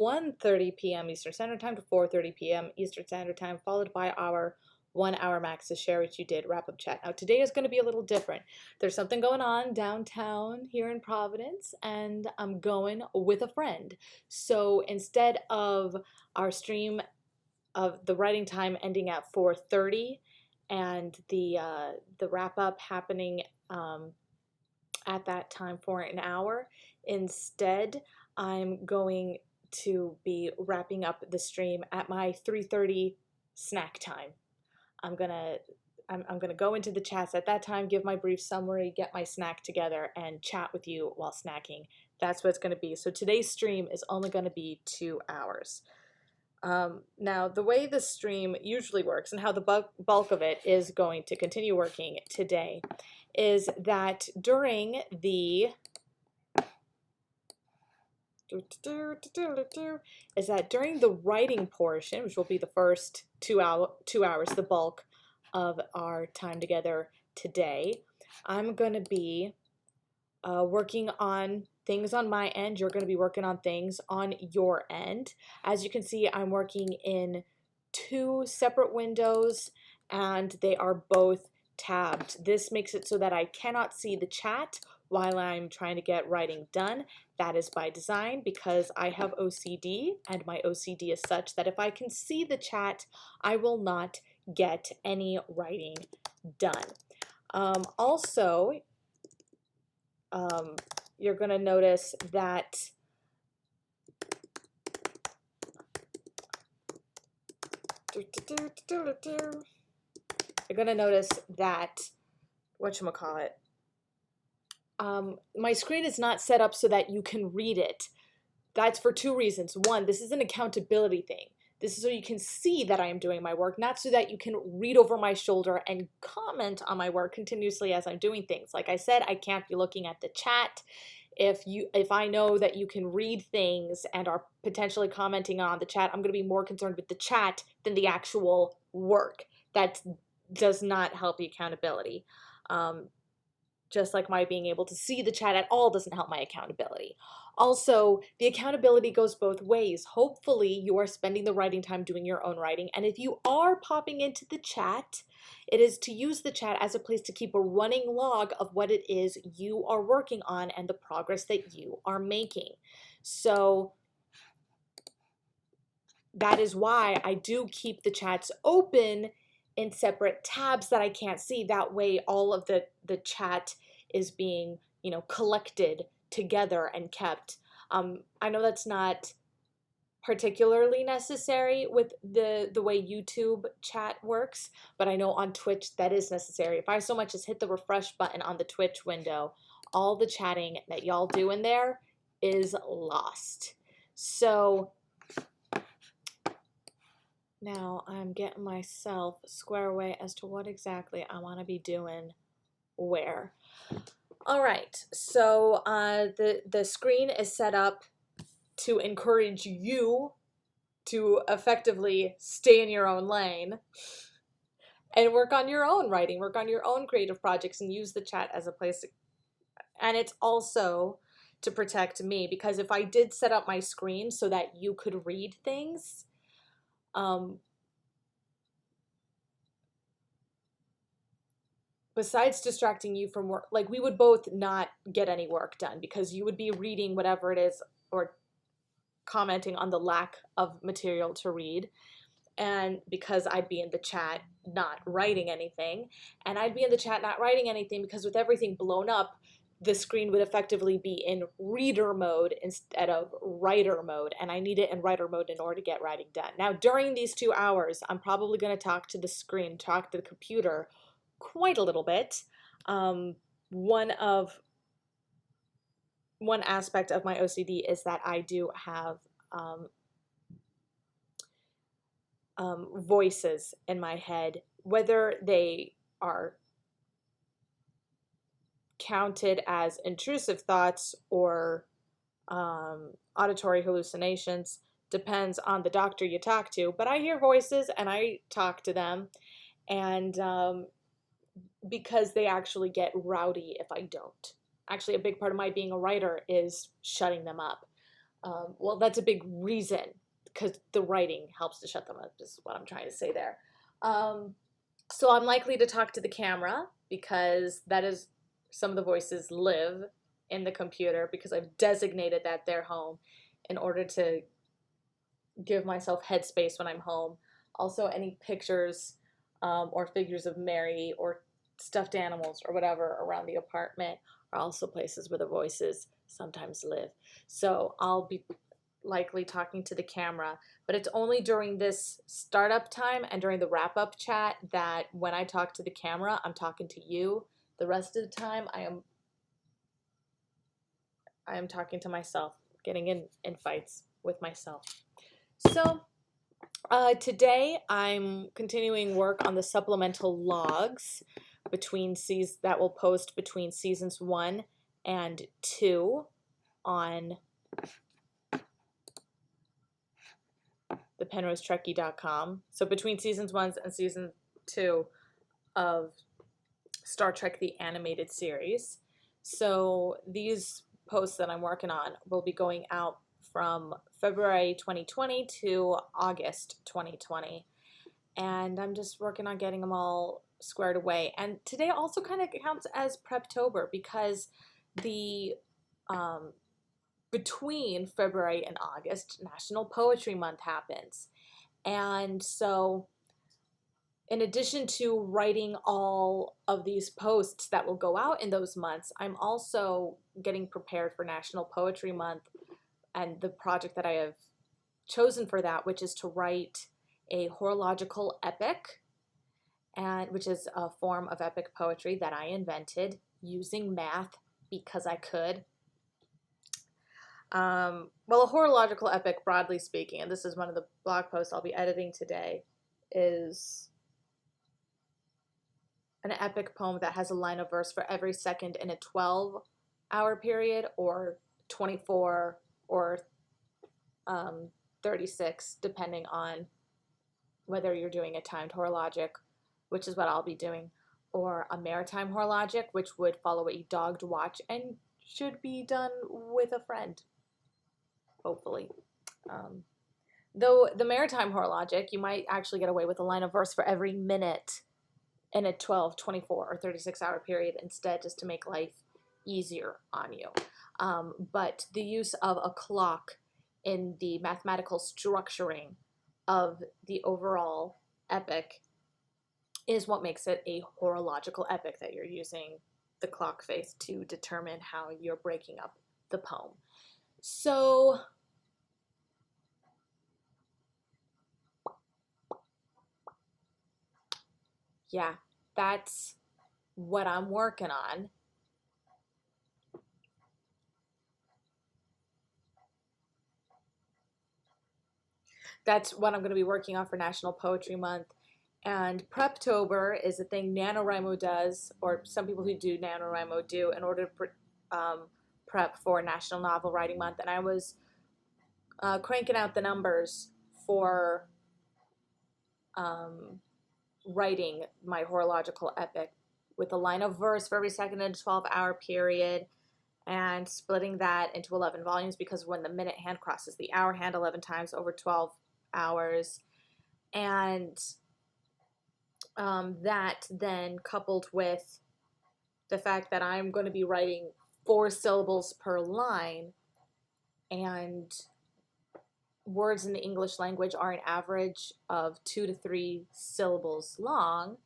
1:30 p.m. Eastern Standard Time to 4:30 p.m. Eastern Standard Time, followed by our 1 hour max to share what you did wrap-up chat. Now today is going to be a little different. There's something going on downtown here in Providence, and I'm going with a friend. So instead of our stream of the writing time ending at 4:30 and the wrap-up happening at that time for an hour, instead I'm going to be wrapping up the stream at my 3:30 snack time. I'm gonna go into the chats at that time, give my brief summary, get my snack together, and chat with you while snacking. That's what it's gonna be. So today's stream is only gonna be 2 hours. Now, the way the stream usually works and how the bulk of it is going to continue working today is that during the writing portion, which will be the first 2 hours, the bulk of our time together today, I'm going to be working on things on my end. You're going to be working on things on your end. As you can see, I'm working in 2 separate windows, and they are both tabbed. This makes it so that I cannot see the chat while I'm trying to get writing done. That is by design because I have OCD, and my OCD is such that if I can see the chat, I will not get any writing done. Also, you're going to notice that whatchamacallit, my screen is not set up so that you can read it. That's for 2 reasons. One, this is an accountability thing. This is so you can see that I am doing my work, not so that you can read over my shoulder and comment on my work continuously as I'm doing things. Like I said, I can't be looking at the chat. If I know that you can read things and are potentially commenting on the chat, I'm going to be more concerned with the chat than the actual work. That does not help the accountability. Just like my being able to see the chat at all doesn't help my accountability. Also, the accountability goes both ways. Hopefully, you are spending the writing time doing your own writing, and if you are popping into the chat, it is to use the chat as a place to keep a running log of what it is you are working on and the progress that you are making. So that is why I do keep the chats open in separate tabs that I can't see. That way all of the chat is being, collected together and kept. I know that's not particularly necessary with the way YouTube chat works, but I know on Twitch that is necessary. If I so much as hit the refresh button on the Twitch window, all the chatting that y'all do in there is lost. So now I'm getting myself square away as to what exactly I want to be doing where. All right, so the screen is set up to encourage you to effectively stay in your own lane and work on your own writing, work on your own creative projects, and use the chat as a place to, and it's also to protect me, because if I did set up my screen so that you could read things, besides distracting you from work, like we would both not get any work done because you would be reading whatever it is or commenting on the lack of material to read, and because I'd be in the chat not writing anything, and I'd be in the chat not writing anything because with everything blown up, the screen would effectively be in reader mode instead of writer mode, and I need it in writer mode in order to get writing done. Now, during these 2 hours, I'm probably going to talk to the screen, talk to the computer quite a little bit. One aspect of my OCD is that I do have voices in my head, whether they are counted as intrusive thoughts or auditory hallucinations, depends on the doctor you talk to, but I hear voices and I talk to them, and because they actually get rowdy if I don't. Actually, a big part of my being a writer is shutting them up. Well, that's a big reason because the writing helps to shut them up, is what I'm trying to say there. So I'm likely to talk to the camera because that is some of the voices live in the computer because I've designated that their home in order to give myself headspace when I'm home. Also, any pictures or figures of Mary or stuffed animals or whatever around the apartment are also places where the voices sometimes live. So I'll be likely talking to the camera, but it's only during this startup time and during the wrap-up chat that when I talk to the camera, I'm talking to you. The rest of the time, I am talking to myself, getting in fights with myself. So today I'm continuing work on the supplemental logs that will post between seasons 1 and 2 on the PenroseTrekkie.com. So between seasons 1 and season 2 of Star Trek the Animated Series. So these posts that I'm working on will be going out from February 2020 to August 2020. And I'm just working on getting them all squared away. And today also kind of counts as Preptober because the between February and August, National Poetry Month happens. And so in addition to writing all of these posts that will go out in those months, I'm also getting prepared for National Poetry Month and the project that I have chosen for that, which is to write a horological epic, and which is a form of epic poetry that I invented using math because I could. Well, a horological epic, broadly speaking, and this is one of the blog posts I'll be editing today, is an epic poem that has a line of verse for every second in a 12-hour period, or 24, or 36, depending on whether you're doing a timed horologic, which is what I'll be doing, or a maritime horologic, which would follow a dogged watch and should be done with a friend, hopefully. Though the maritime horologic, you might actually get away with a line of verse for every minute in a 12, 24, or 36-hour period instead, just to make life easier on you. But the use of a clock in the mathematical structuring of the overall epic is what makes it a horological epic, that you're using the clock face to determine how you're breaking up the poem. So yeah, that's what I'm working on. That's what I'm going to be working on for National Poetry Month. And Preptober is a thing NaNoWriMo does, or some people who do NaNoWriMo do, in order to prep for National Novel Writing Month. And I was cranking out the numbers for writing my horological epic with a line of verse for every second in a 12-hour period, and splitting that into 11 volumes, because when the minute hand crosses the hour hand 11 times over 12 hours, and that then coupled with the fact that I'm going to be writing 4 syllables per line, and words in the English language are an average of 2 to 3 syllables long,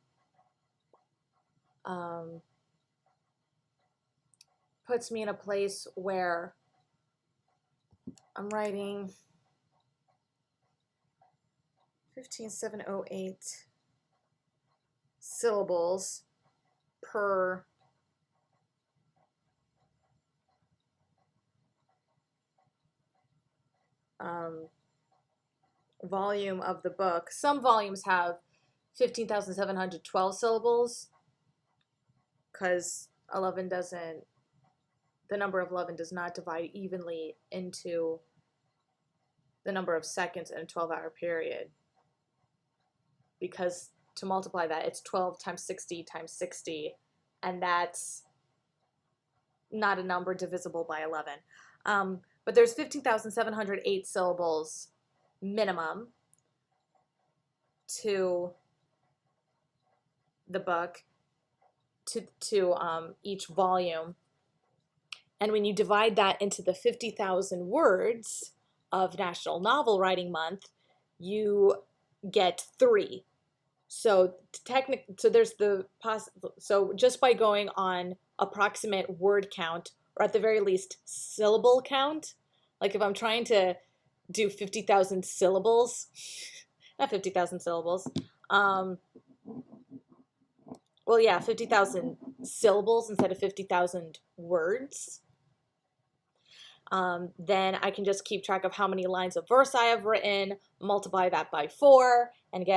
puts me in a place where I'm writing 15,708 syllables per volume of the book. Some volumes have 15,712 syllables because the number of 11 does not divide evenly into the number of seconds in a 12-hour period, because to multiply that, it's 12 times 60 times 60, and that's not a number divisible by 11. but there's 15,708 syllables minimum to the book, to each volume. And when you divide that into the 50,000 words of National Novel Writing Month, you get 3. So there's the so just by going on approximate word count, or at the very least syllable count, like if I'm trying to do 50,000 syllables, not 50,000 syllables, well, yeah, 50,000 syllables instead of 50,000 words. Then I can just keep track of how many lines of verse I have written, multiply that by 4, and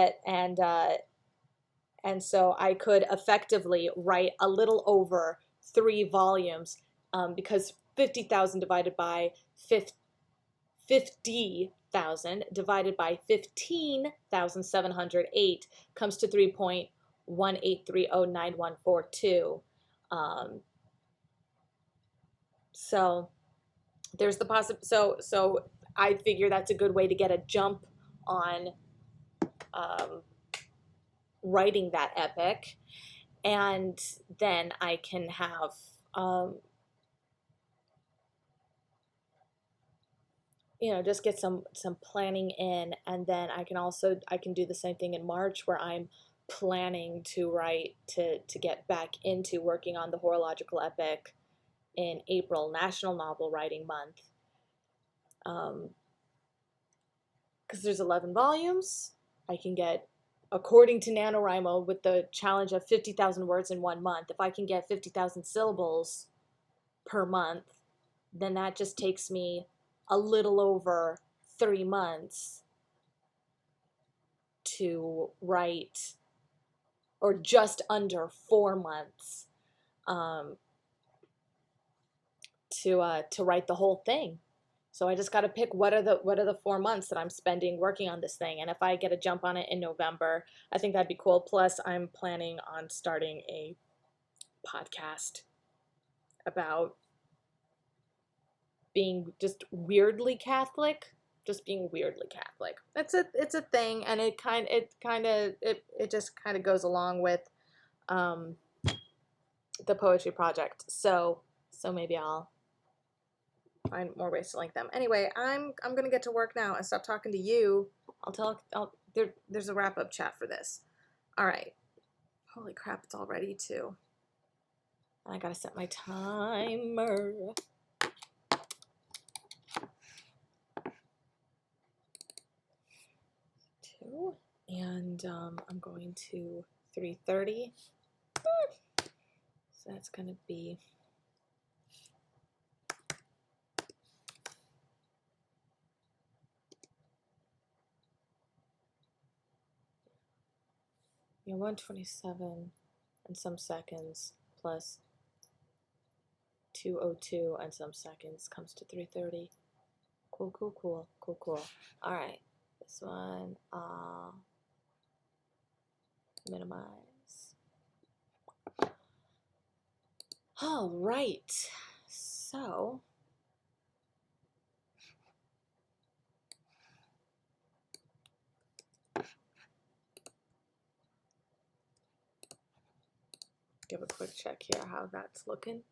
and so I could effectively write a little over 3 volumes, because 50,000 divided by 50,000 divided by 15,708 comes to 3.18309142. So there's the so I figure that's a good way to get a jump on writing that epic, and then I can have just get some planning in, and then I can do the same thing in March, where I'm planning to write to get back into working on the horological epic in April, National Novel Writing Month, because there's 11 volumes. I can get, according to NaNoWriMo, with the challenge of 50,000 words in 1 month, if I can get 50,000 syllables per month, then that just takes me a little over 3 months to write, or just under 4 months to write the whole thing. So I just got to pick what are the 4 months that I'm spending working on this thing, and if I get a jump on it in November, I think that'd be cool. Plus, I'm planning on starting a podcast about being just weirdly Catholic, It's a thing, and it just kind of goes along with the poetry project. So maybe I'll find more ways to link them. Anyway, I'm gonna get to work now and stop talking to you. There's a wrap-up chat for this. All right. Holy crap, it's all ready too. I gotta set my timer. And I'm going to 3:30. So that's gonna be 127 and some seconds plus 2:02 and some seconds comes to 3:30. Cool. All right, this one minimize. All right, so give a quick check here how that's looking.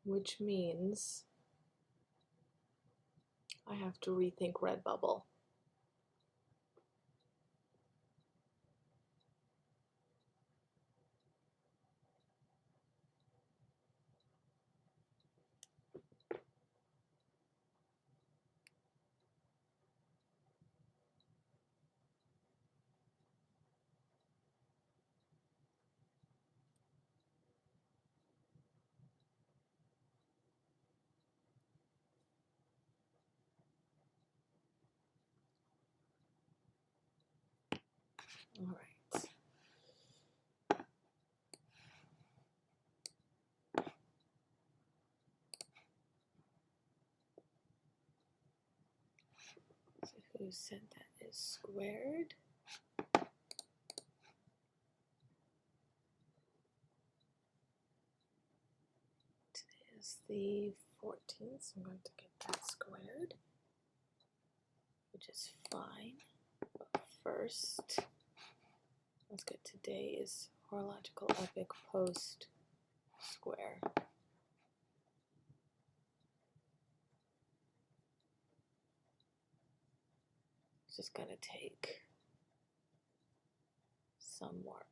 Which means I have to rethink Redbubble. All right. who said that is squared. Today is the 14th, so I'm going to get that squared, which is fine. But first, let's get today's horological epic post square. It's just going to take some work.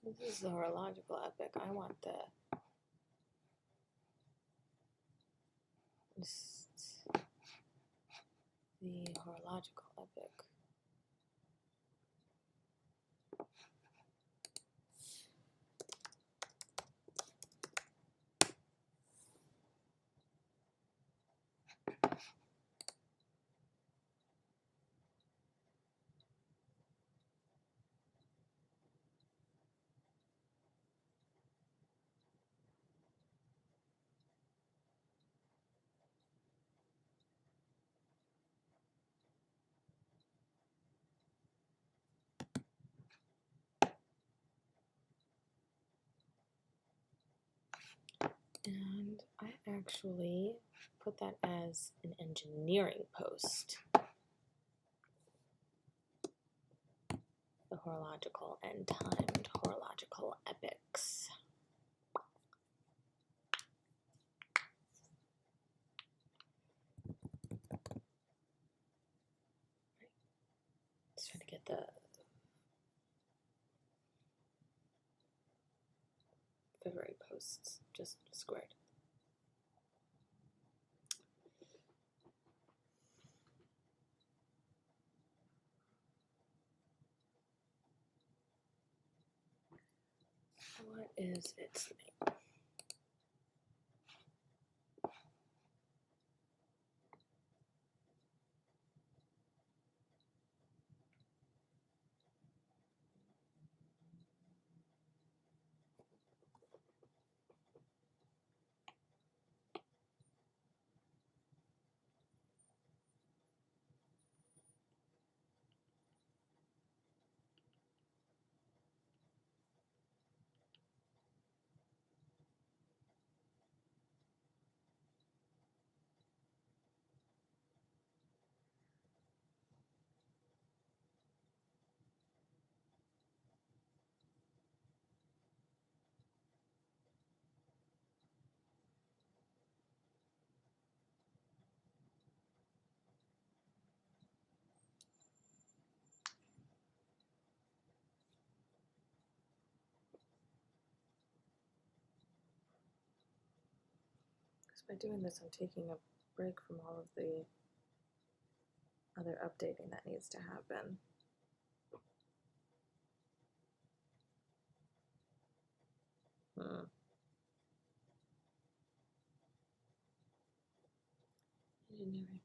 This is the horological epic. I want the horological epic. And I actually put that as an engineering post. The horological and timed horological epics. Let's try to get the February posts just squared. What is its name? By doing this, I'm taking a break from all of the other updating that needs to happen. Engineering.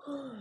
Hmm.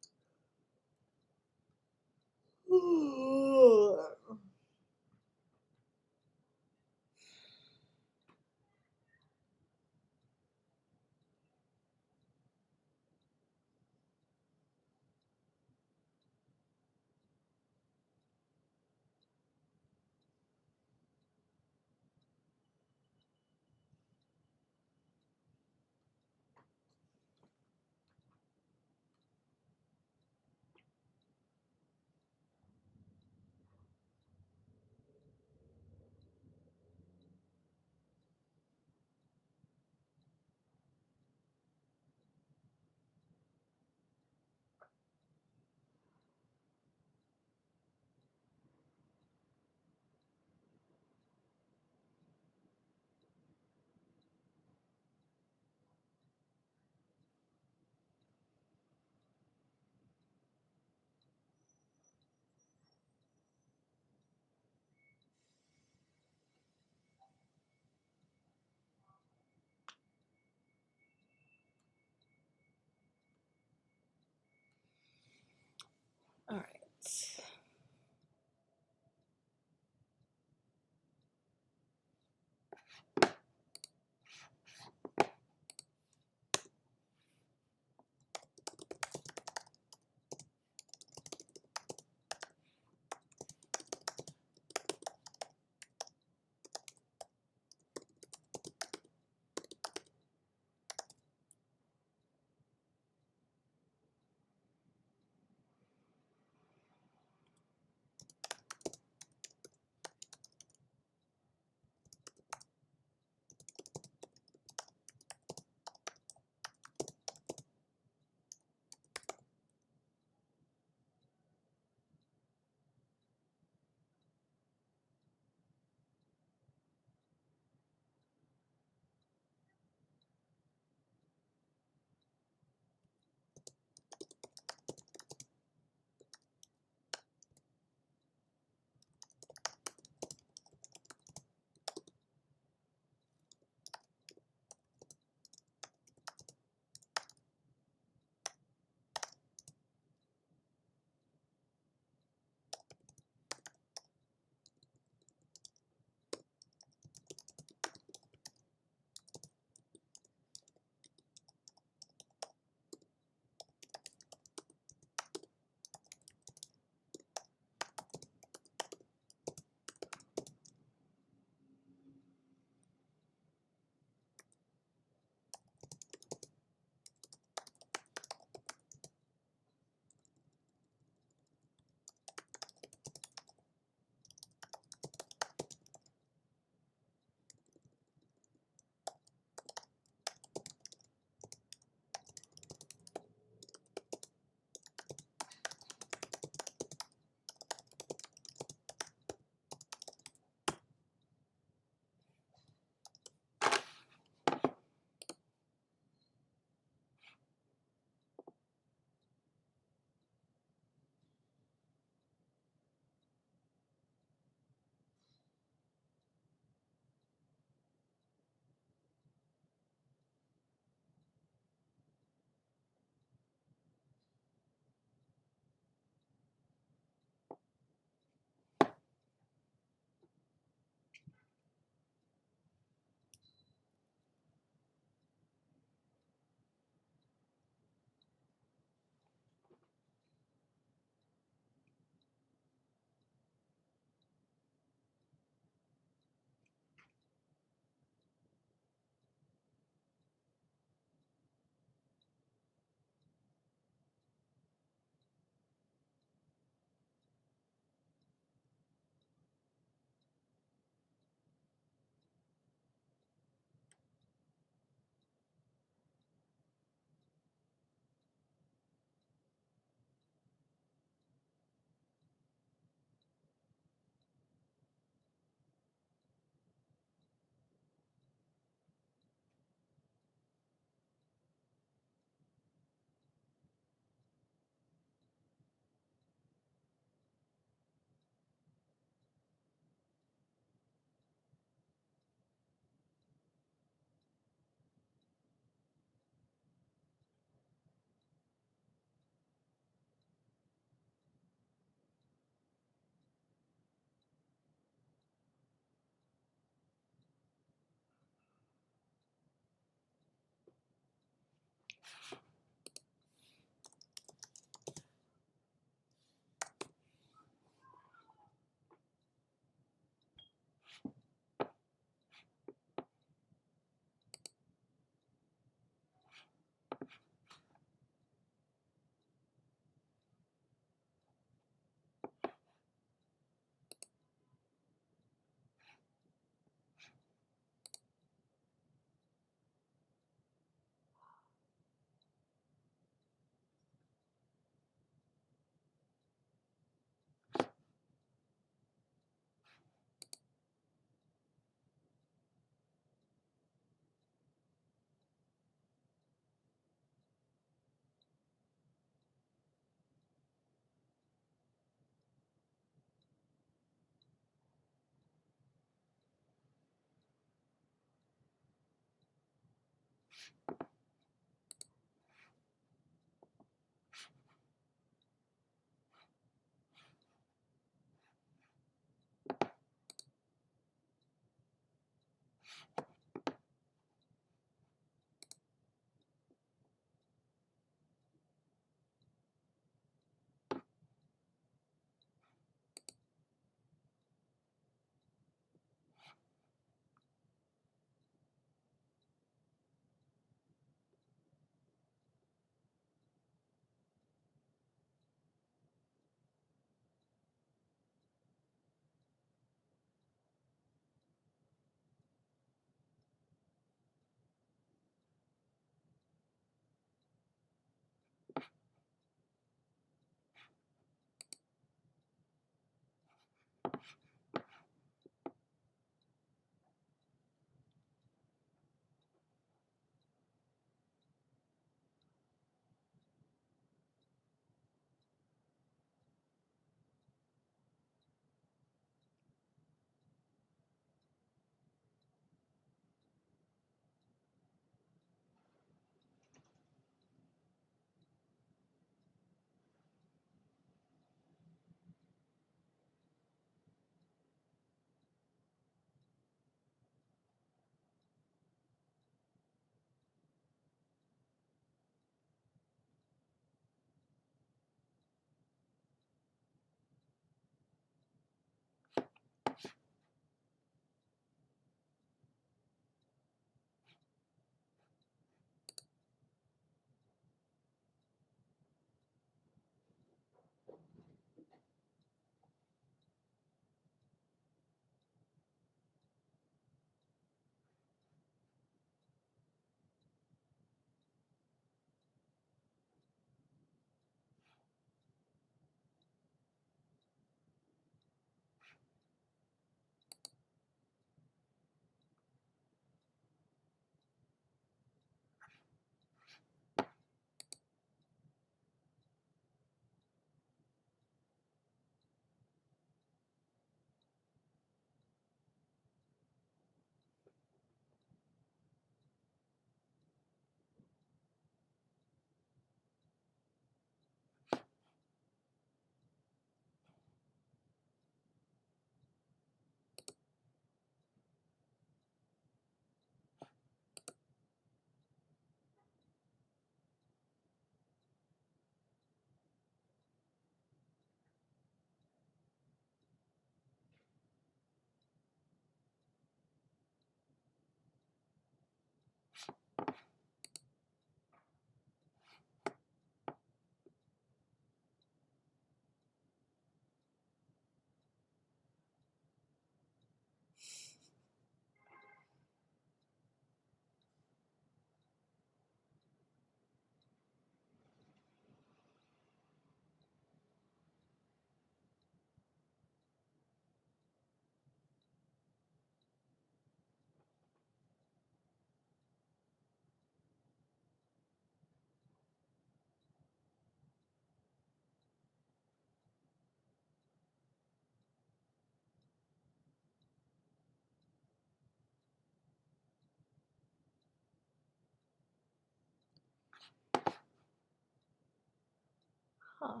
Huh.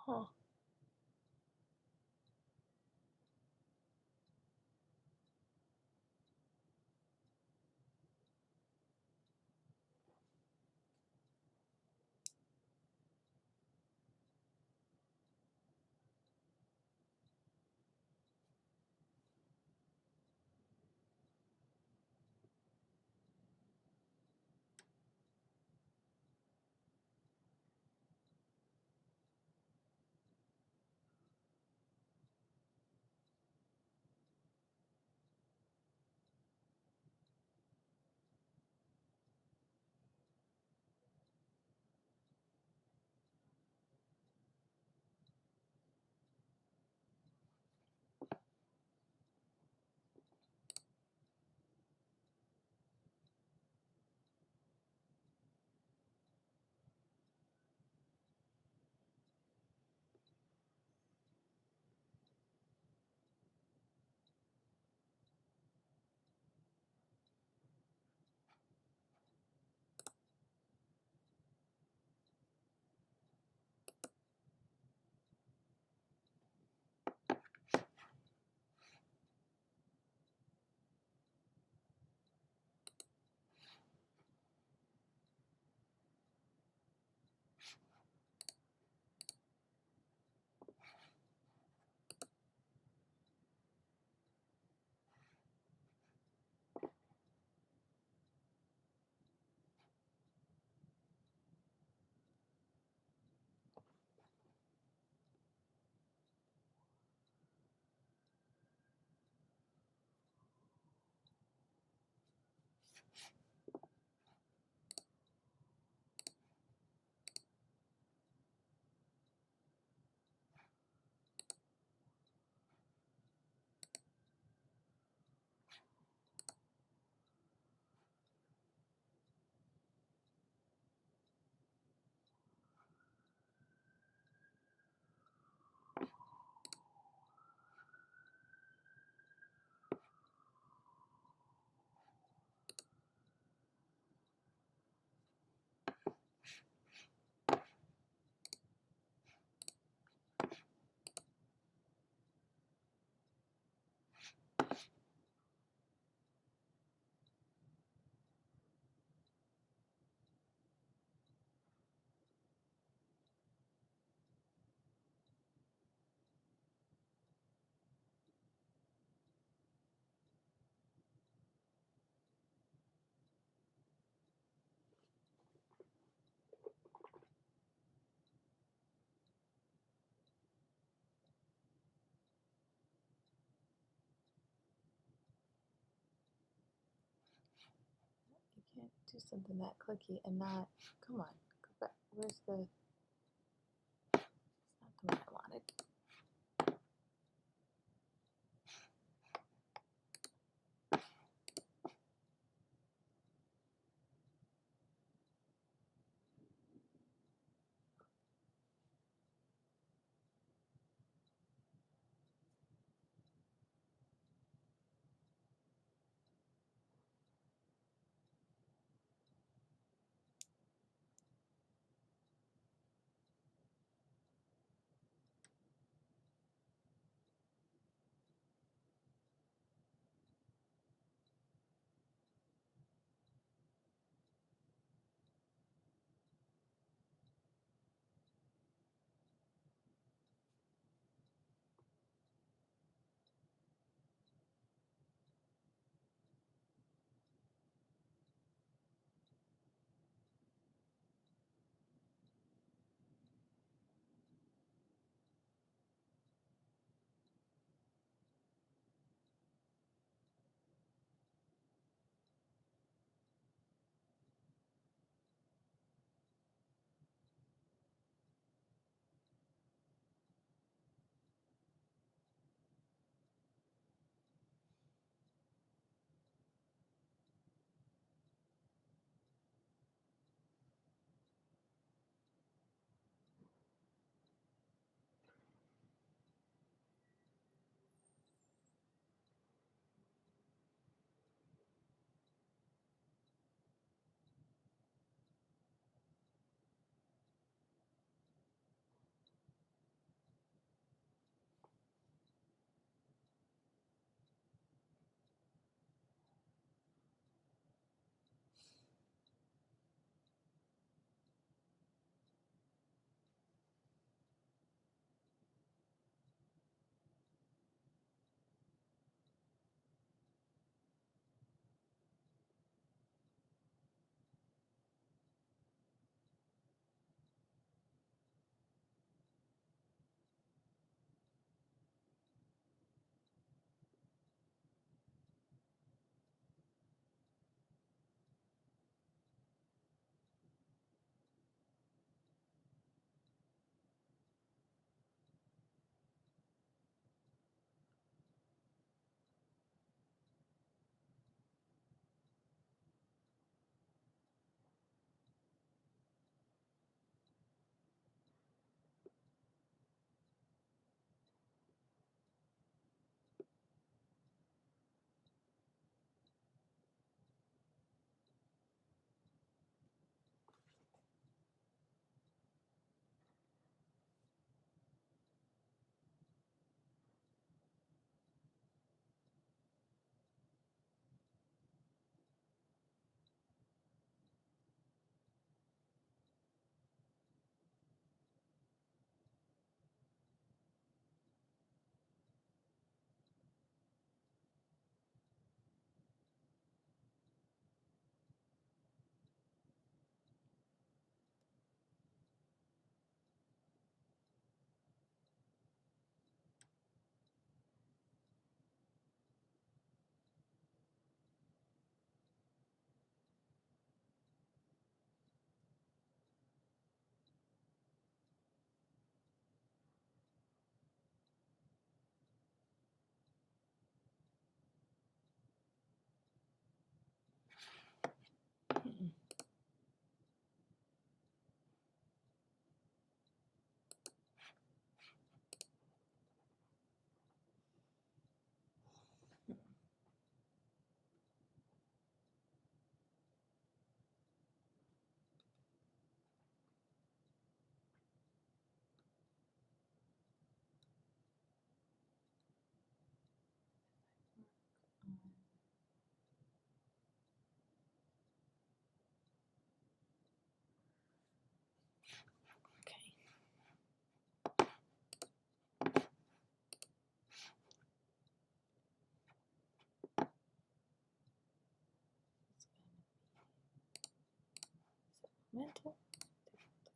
Huh. You can't do something that clicky and not, come on, go back. Where's the, it's not the one I wanted.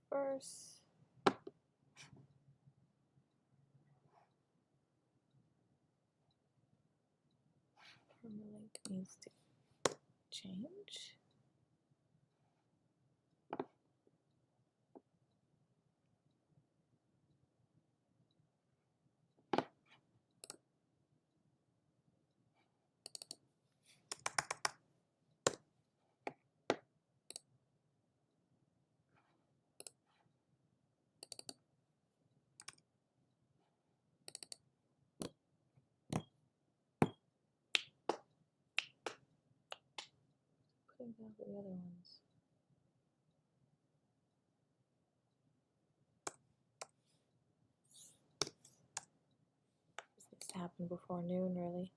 First. Permalink needs to change. Putting down for the other ones. This needs to happen before noon, really.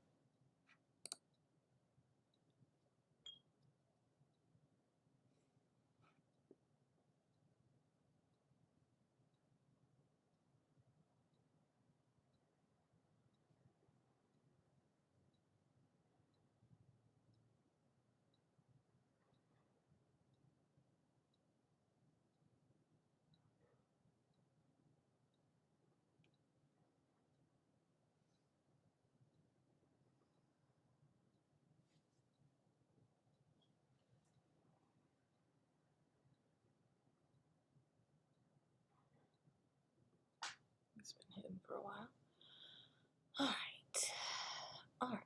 It's been hidden for a while. All right. All right.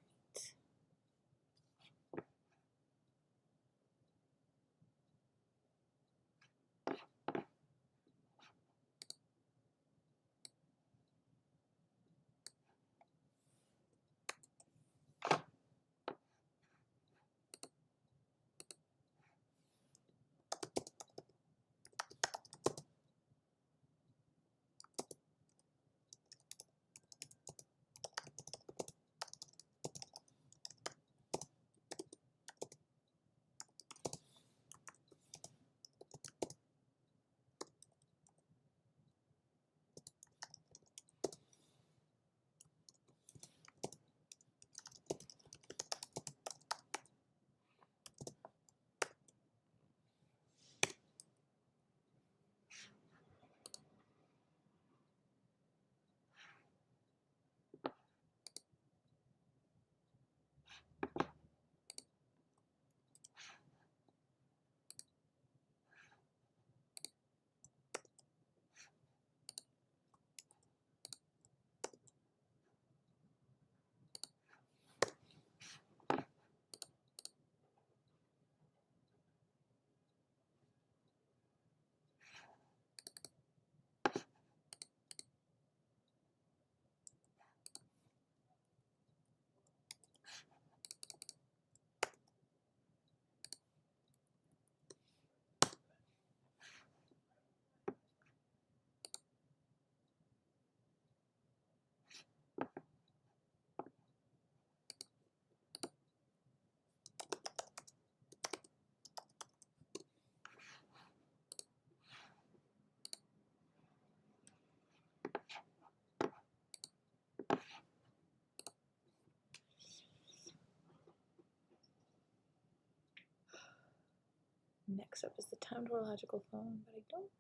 Next up is the timed horological phone, but I don't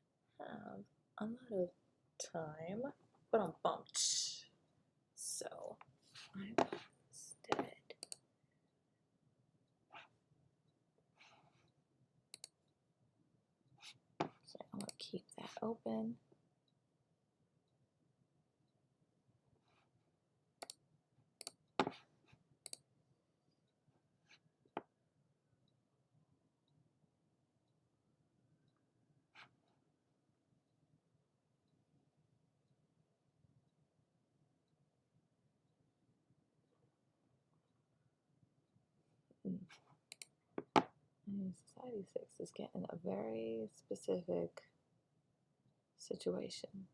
have a lot of time, but I'm bumped. So I will instead I'm going to keep that open. Society 6 is getting a very specific situation.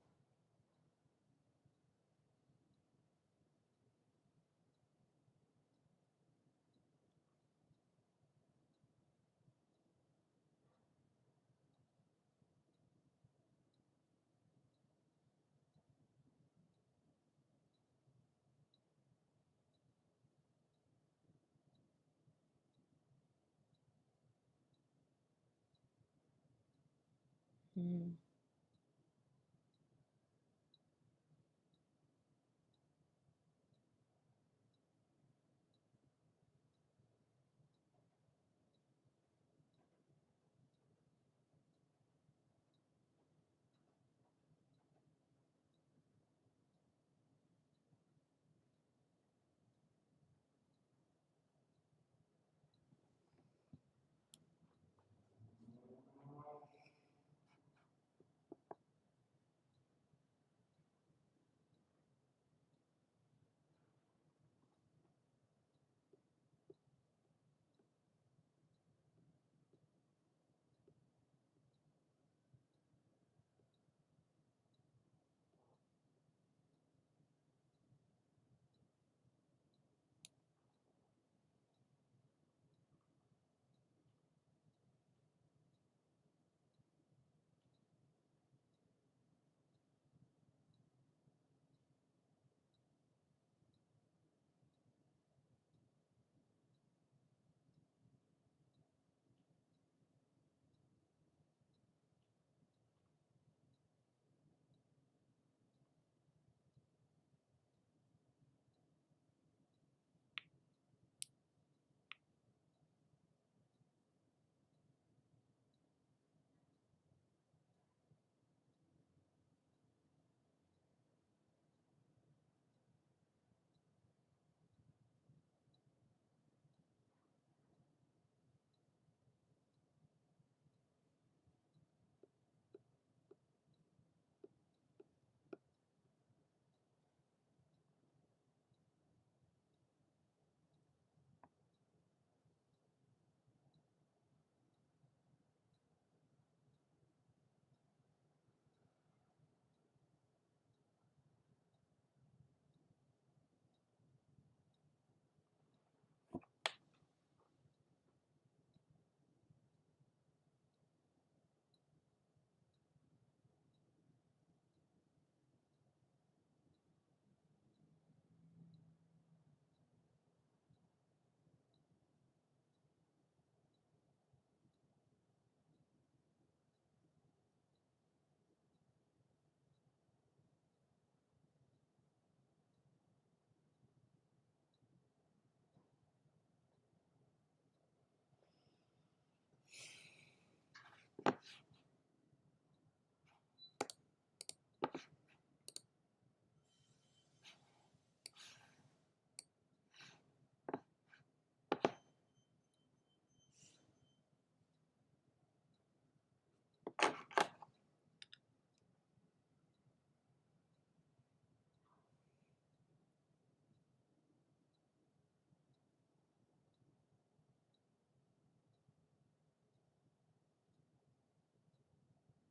Mm.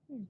Hmm.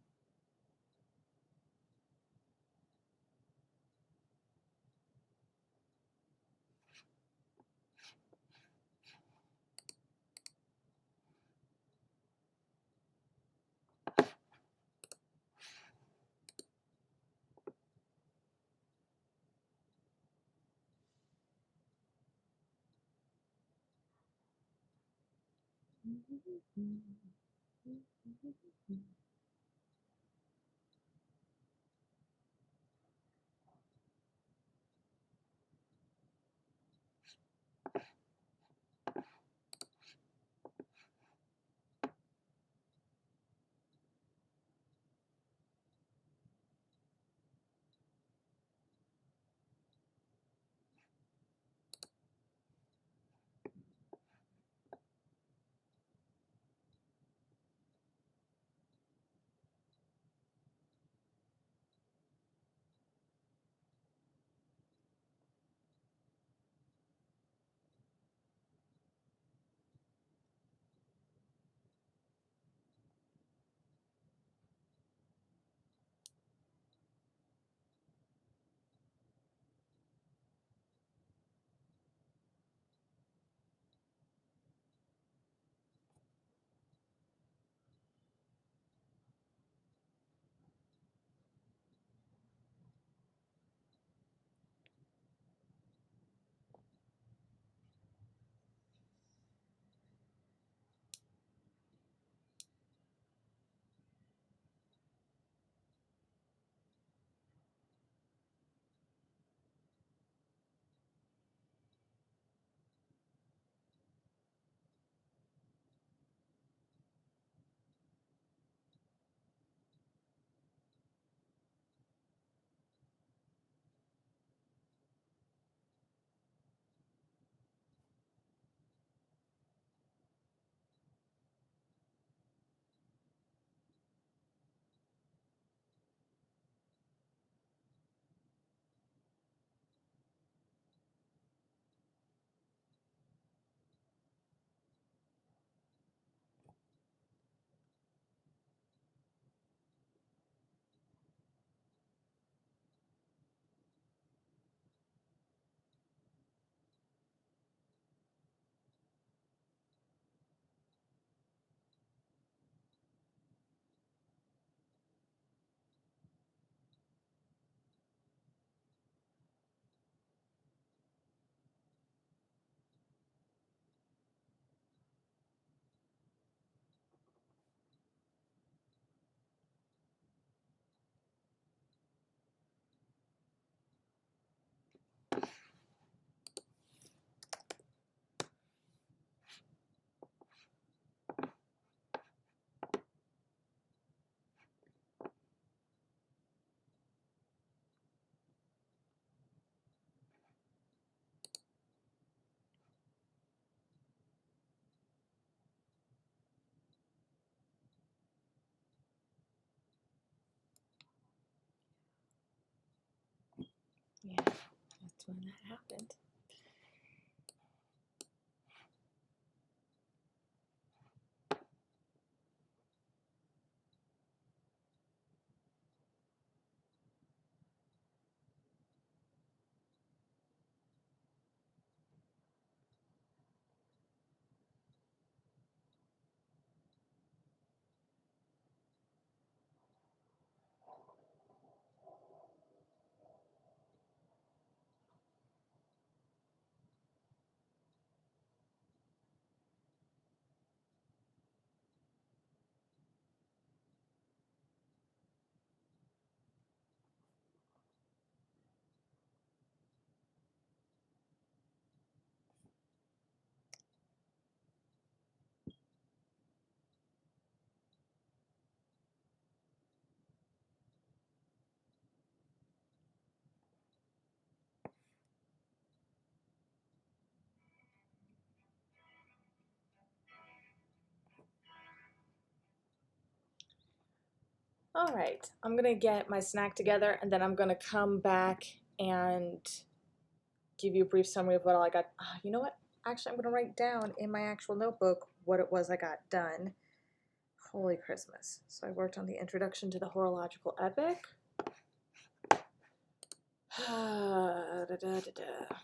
happened. All right, I'm gonna get my snack together and then I'm gonna come back and give you a brief summary of what all I got. You know what? Actually, I'm gonna write down in my actual notebook what it was I got done. Holy Christmas. So I worked on the introduction to the horological epic. Da, da, da, da.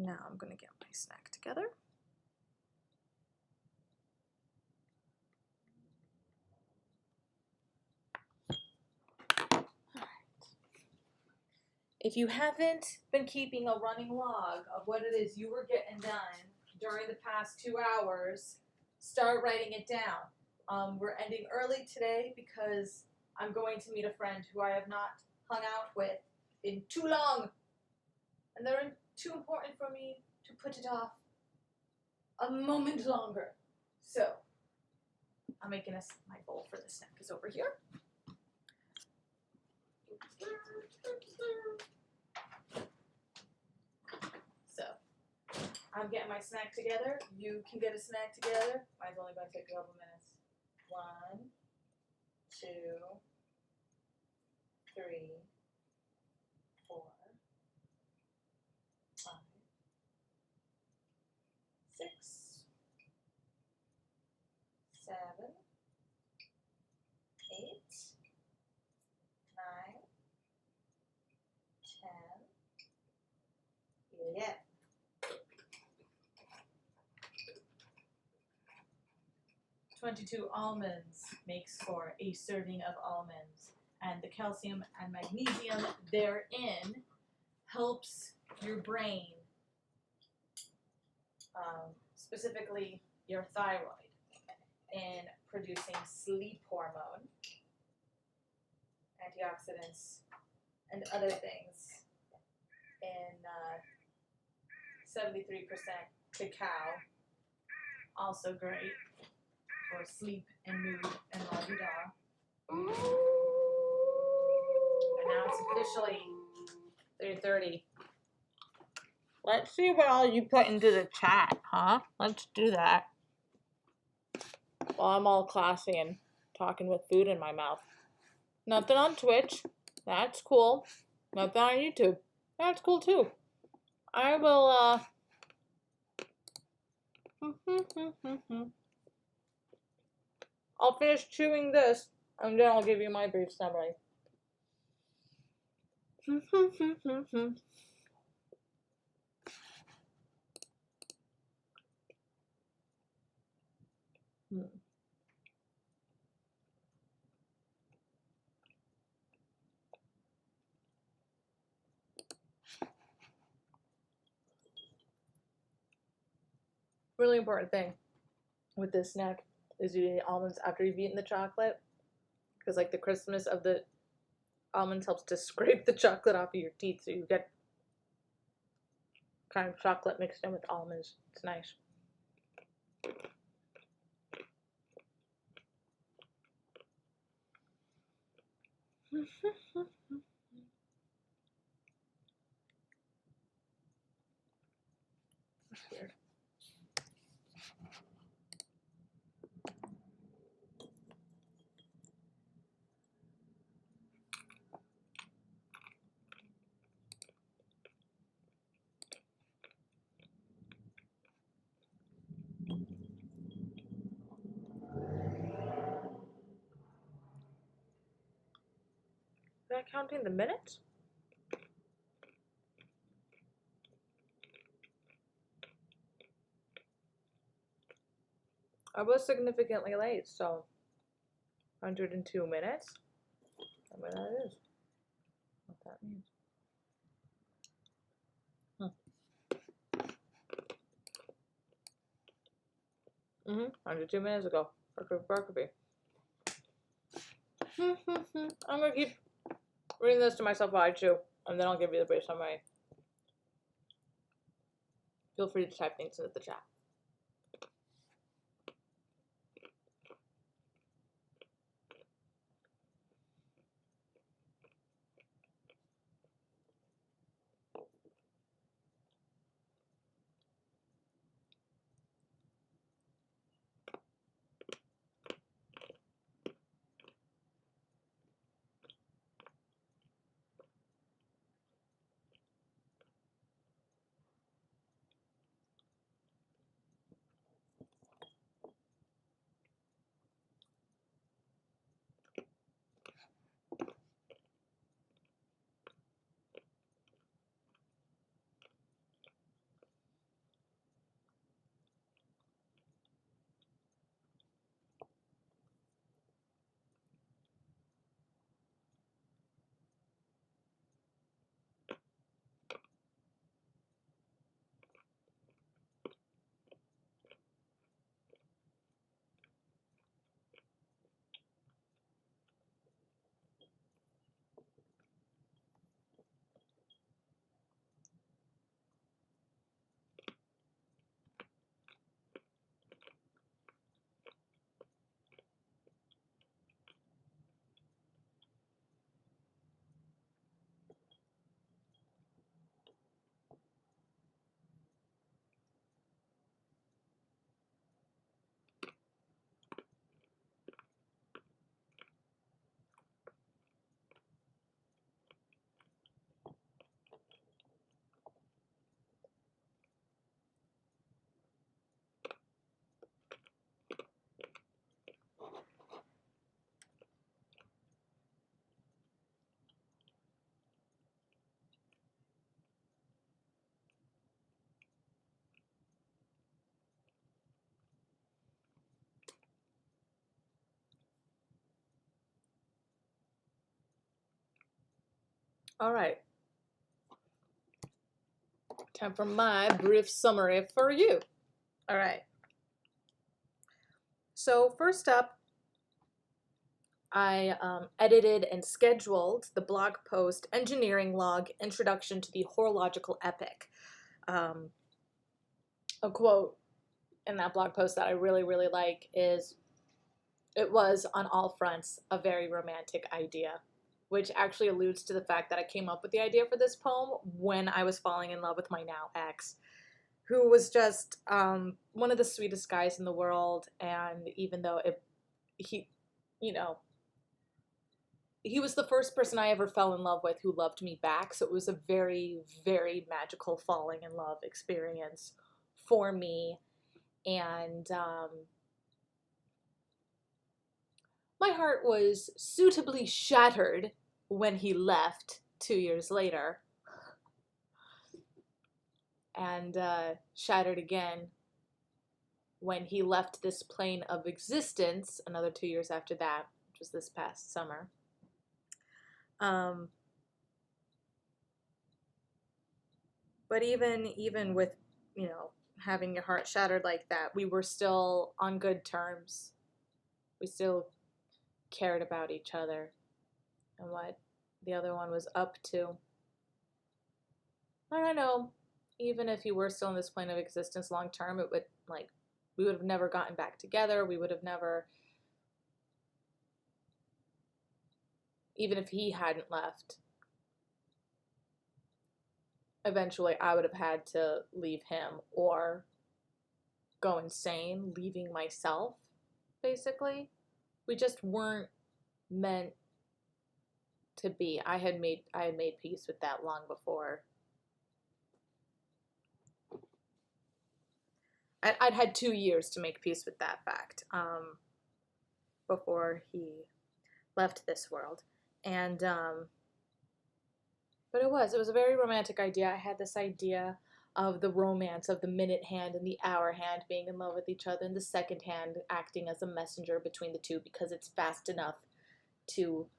Now I'm gonna get my snack together. If you haven't been keeping a running log of what it is you were getting done during the past 2 hours, start writing it down. We're ending early today because I'm going to meet a friend who I have not hung out with in too long. And they're too important for me to put it off a moment longer. So, I'm making my bowl for the snack is over here. So, I'm getting my snack together. You can get a snack together. Mine's only going to take a couple minutes. 1, 2, 3, 4, 5, 6, 7, 8, 9, 10. Yeah. 22 almonds makes for a serving of almonds, and the calcium and magnesium therein helps your brain, specifically your thyroid, in producing sleep hormone, antioxidants, and other things, in 73% cacao, also great for sleep and mood and la-di-da. And now it's officially 3:30. Let's see what all you put into the chat, huh? Let's do that. While I'm all classy and talking with food in my mouth. Nothing on Twitch. That's cool. Nothing on YouTube. That's cool too. I will, I'll finish chewing this, and then I'll give you my brief summary. Really important thing with this snack is you eat almonds after you've eaten the chocolate, because like the crispness of the almonds helps to scrape the chocolate off of your teeth, so you get kind of chocolate mixed in with almonds. It's nice. That's weird. Am I counting the minutes? I was significantly late, so 102 minutes. I don't know what that is. What that means. 102 minutes ago. Barkerby. I'm gonna keep reading this to myself while I chew, and then I'll give you the brief summary. Feel free to type things into the chat. All right. Time for my brief summary for you. All right. So first up, I edited and scheduled the blog post Engineering Log Introduction to the Horological Epic. A quote in that blog post that I really, really like is, "It was on all fronts a very romantic idea," which actually alludes to the fact that I came up with the idea for this poem when I was falling in love with my now ex, who was just one of the sweetest guys in the world. And even though he, you know, he was the first person I ever fell in love with who loved me back. So it was a very, very magical falling in love experience for me. And my heart was suitably shattered when he left 2 years later. And shattered again when he left this plane of existence another 2 years after that, which was this past summer. But even with, having your heart shattered like that, we were still on good terms. We still cared about each other and what the other one was up to. I don't know, even if you were still in this plane of existence long term, it would, we would have never gotten back together. We would have never, even if he hadn't left, eventually I would have had to leave him or go insane, leaving myself, basically. We just weren't meant to be. I had made peace with that long before. I'd had 2 years to make peace with that fact before he left this world. And but it was a very romantic idea. I had this idea of the romance of the minute hand and the hour hand being in love with each other, and the second hand acting as a messenger between the two, because it's fast enough to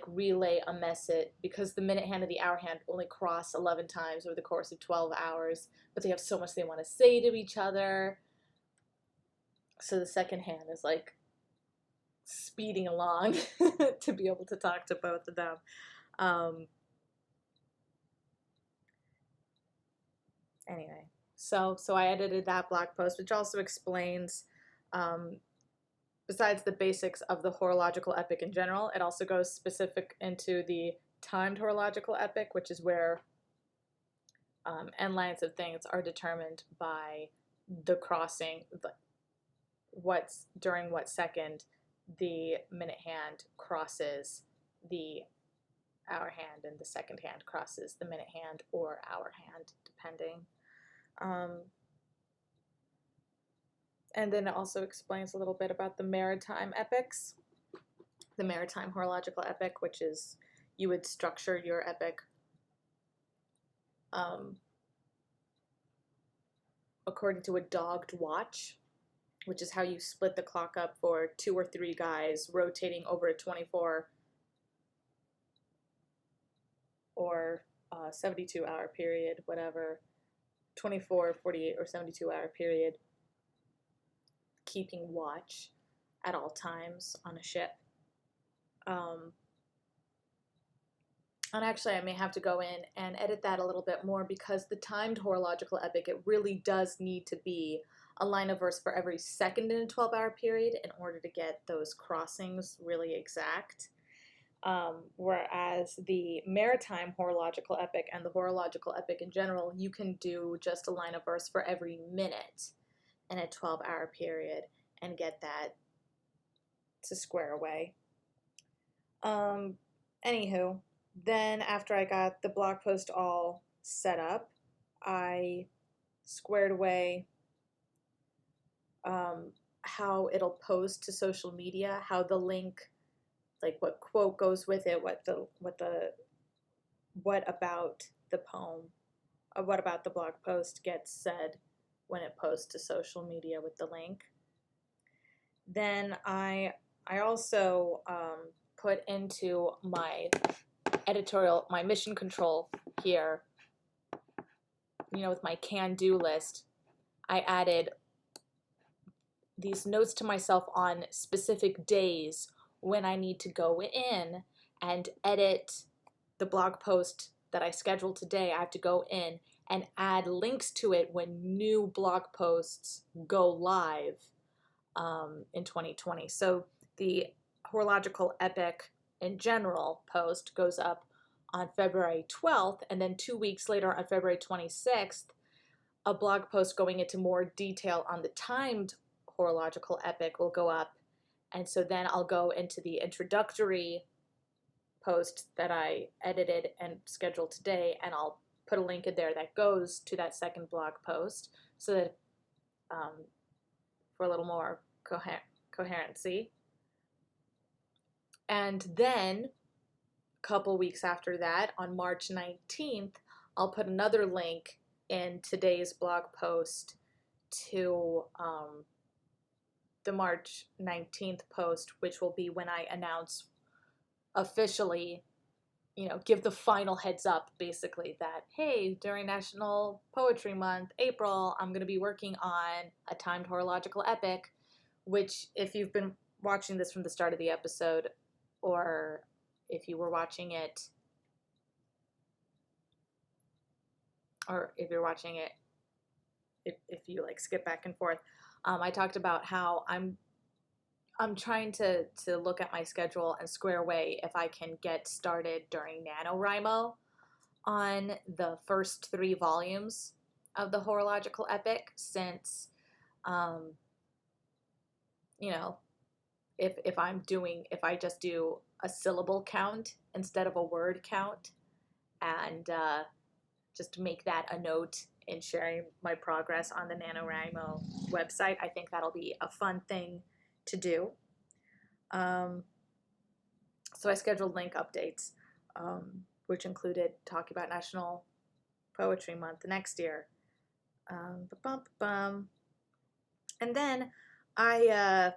relay a message, because the minute hand and the hour hand only cross 11 times over the course of 12 hours, but they have so much they want to say to each other. So the second hand is speeding along to be able to talk to both of them. Anyway, so I edited that blog post, which also explains, besides the basics of the horological epic in general, it also goes specific into the timed horological epic, which is where end lines of things are determined by the crossing, during what second the minute hand crosses the hour hand and the second hand crosses the minute hand or hour hand, depending. And then it also explains a little bit about the maritime epics, the maritime horological epic, which is, you would structure your epic according to a dogged watch, which is how you split the clock up for 2 or 3 guys rotating over a 24 or 72-hour period, whatever, 24, 48, or 72-hour period, keeping watch at all times on a ship. And actually, I may have to go in and edit that a little bit more, because the timed horological epic, it really does need to be a line of verse for every second in a 12-hour period in order to get those crossings really exact. Whereas the maritime horological epic and the horological epic in general, you can do just a line of verse for every minute in a 12-hour period and get that to square away. Anywho, then after I got the blog post all set up, I squared away how it'll post to social media, how the link, what quote goes with it, what about the poem, what about the blog post gets said when it posts to social media with the link. Then I also put into my editorial, my mission control here, with my can-do list, I added these notes to myself on specific days when I need to go in and edit the blog post that I scheduled today. I have to go in and add links to it when new blog posts go live in 2020. So the horological epic in general post goes up on February 12th, and then 2 weeks later on February 26th, a blog post going into more detail on the timed horological epic will go up. And so then I'll go into the introductory post that I edited and scheduled today, and I'll put a link in there that goes to that second blog post, so that for a little more coherency. And then a couple weeks after that, on March 19th, I'll put another link in today's blog post to the March 19th post, which will be when I announce officially, give the final heads up, basically, that, hey, during National Poetry Month, April, I'm going to be working on a timed horological epic, which, if you've been watching this from the start of the episode, or if you were watching it, or if you're watching it, if you like skip back and forth, I talked about how I'm trying to look at my schedule and square away if I can get started during NaNoWriMo on the first 3 volumes of the horological epic, since, if I just do a syllable count instead of a word count, and just make that a note in sharing my progress on the NaNoWriMo website, I think that'll be a fun thing to do. So I scheduled link updates, which included talking about National Poetry Month next year. And then I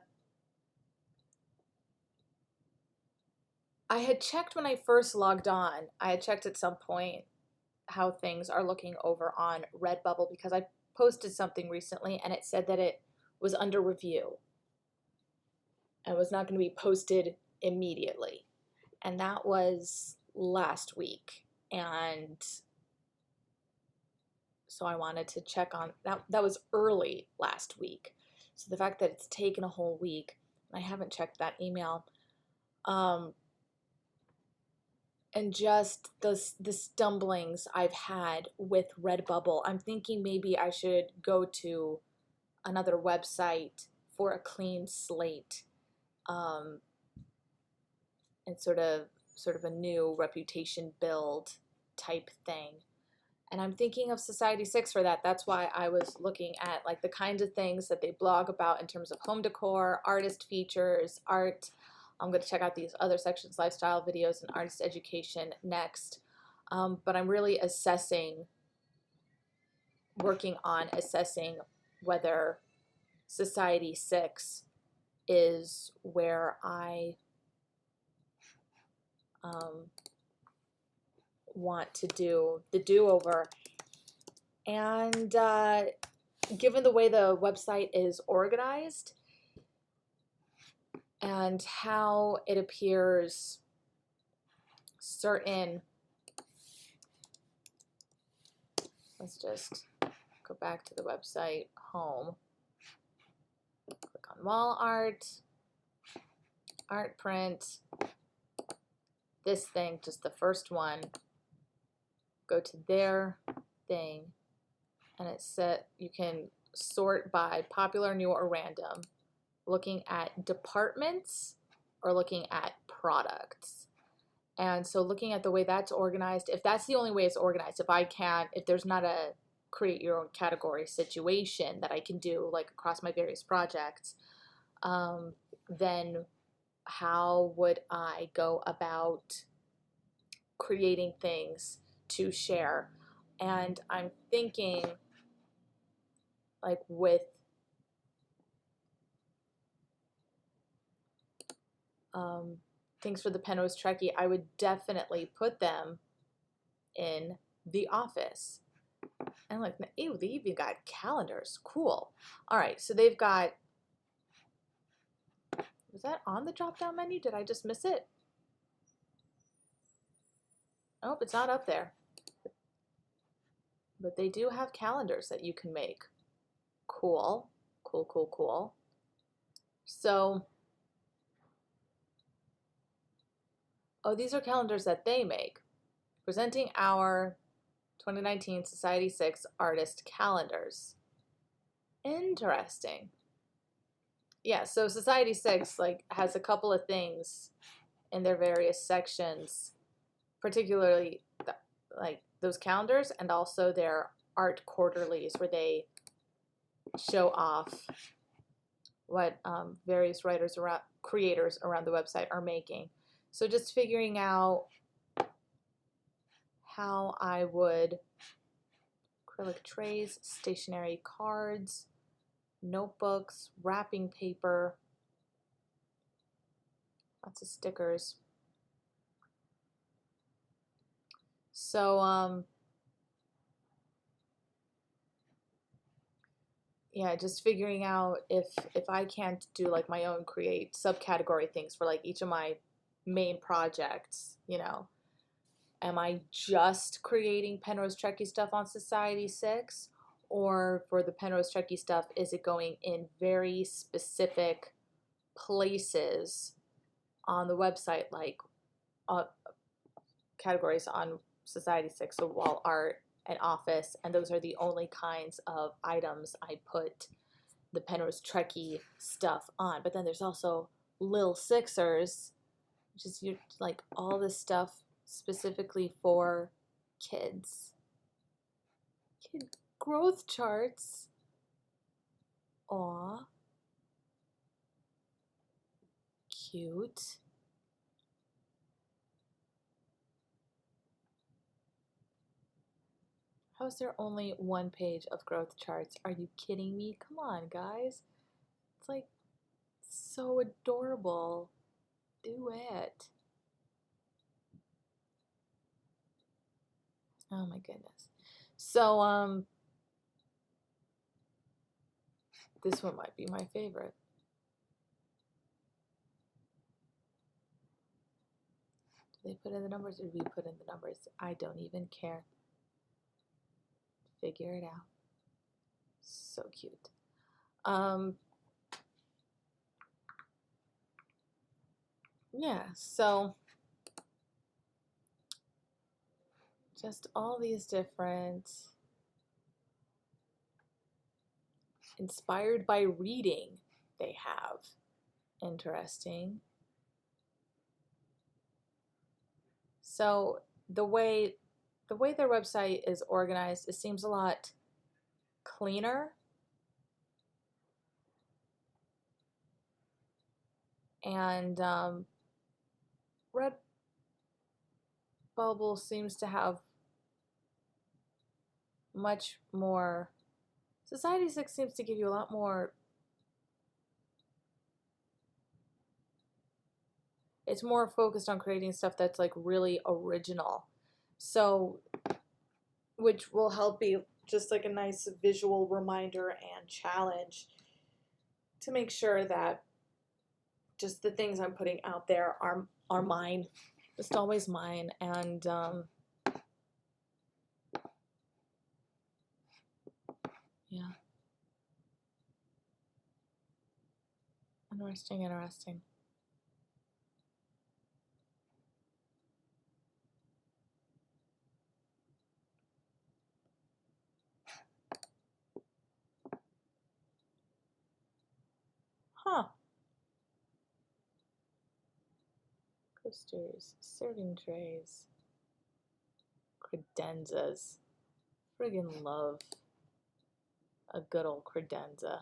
had checked when I first logged on. I had checked at some point how things are looking over on Redbubble, because I posted something recently and it said that it was under review and was not going to be posted immediately. And that was last week. And so I wanted to check on that. That was early last week. So the fact that it's taken a whole week, and I haven't checked that email, and just the stumblings I've had with Redbubble, I'm thinking maybe I should go to another website for a clean slate, and sort of a new reputation build type thing. And I'm thinking of Society6 for that. That's why I was looking at like the kinds of things that they blog about in terms of home decor, artist features, art. I'm going to check out these other sections, lifestyle videos and artist education next. But I'm really working on assessing whether Society6 is where I want to do the do-over. And given the way the website is organized and how it appears certain, let's just go back to the website, home, click on wall art, art print, this thing, just the first one, go to their thing, and it said you can sort by popular, new, or random, looking at departments or looking at products. And so looking at the way that's organized, if that's the only way it's organized, if there's not a create your own category situation that I can do like across my various projects, then how would I go about creating things to share? And I'm thinking, like, with things for the Penrose Trekkie, I would definitely put them in the office. And look, ew, they even got calendars. Cool. All right, so they've got, was that on the drop-down menu? Did I just miss it? Nope, it's not up there. But they do have calendars that you can make. Cool, cool, cool, cool. So, oh, these are calendars that they make. Presenting our 2019 Society 6 artist calendars. Interesting. Yeah, so Society 6 like has a couple of things in their various sections, particularly like those calendars, and also their art quarterlies where they show off what various creators around the website are making. So just figuring out how I would acrylic trays, stationery cards, notebooks, wrapping paper, lots of stickers. So yeah, just figuring out if I can't do like my own create subcategory things for like each of my main projects, you know. Am I just creating Penrose Trekkie stuff on Society 6? Or for the Penrose Trekkie stuff, is it going in very specific places on the website, like categories on Society 6, so wall art and office, and those are the only kinds of items I put the Penrose Trekkie stuff on. But then there's also Lil Sixers, which is like all this stuff specifically for kids. Kid growth charts. Aw. Cute. How is there only one page of growth charts? Are you kidding me? Come on, guys. It's like so adorable. Do it. Oh my goodness. So, this one might be my favorite. Do they put in the numbers or do we put in the numbers? I don't even care. Figure it out. So cute. Yeah, so just all these different inspired by reading they have. Interesting. So the way their website is organized, it seems a lot cleaner. And Redbubble seems to have much more. Society 6 seems to give you a lot more. It's more focused on creating stuff that's like really original. So, which will help be just like a nice visual reminder and challenge to make sure that just the things I'm putting out there are mine, just always mine. And yeah, interesting. Huh. Coasters, serving trays, credenzas. Friggin' love a good old credenza.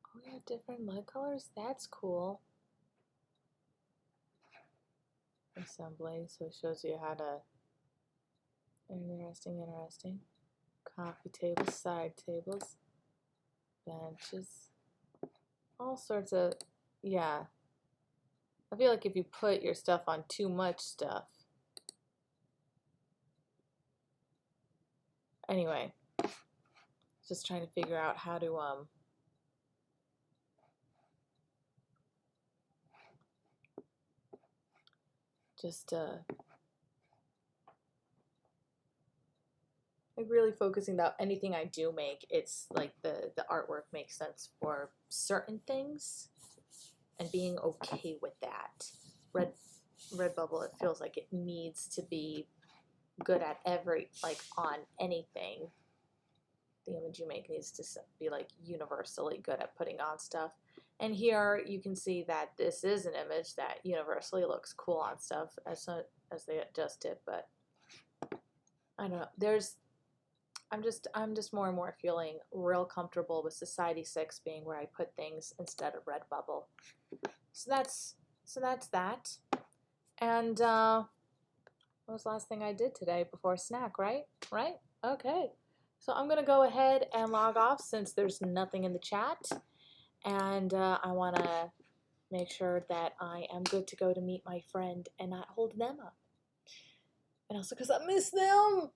Oh yeah, different mud colors? That's cool. Assembly, so it shows you how to. Interesting. Coffee tables, side tables, benches. all sorts of, yeah. I feel like if you put your stuff on too much stuff. Anyway, just trying to figure out how to, like really focusing that anything I do make, it's like the artwork makes sense for certain things and being okay with that. Redbubble, it feels like it needs to be good at on anything. The image you make needs to be like universally good at putting on stuff. And here you can see that this is an image that universally looks cool on stuff as they adjust it, but I don't know. I'm just more and more feeling real comfortable with Society 6 being where I put things instead of Redbubble. So that's that. And what was the last thing I did today before snack, right? Right? Okay. So I'm going to go ahead and log off since there's nothing in the chat. And I want to make sure that I am good to go to meet my friend and not hold them up. And also because I miss them.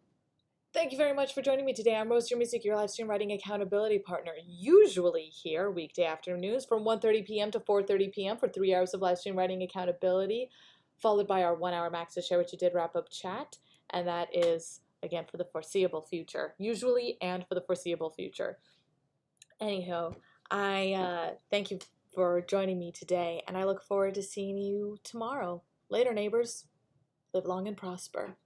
Thank you very much for joining me today. I'm Rose Jermusyk, your live stream writing accountability partner. Usually here weekday afternoons from 1:30 p.m. to 4:30 p.m. for 3 hours of live stream writing accountability, followed by our 1 hour max to share what you did wrap up chat. And that is, again, for the foreseeable future. Usually and for the foreseeable future. Anyhow, I thank you for joining me today, and I look forward to seeing you tomorrow. Later, neighbors. Live long and prosper.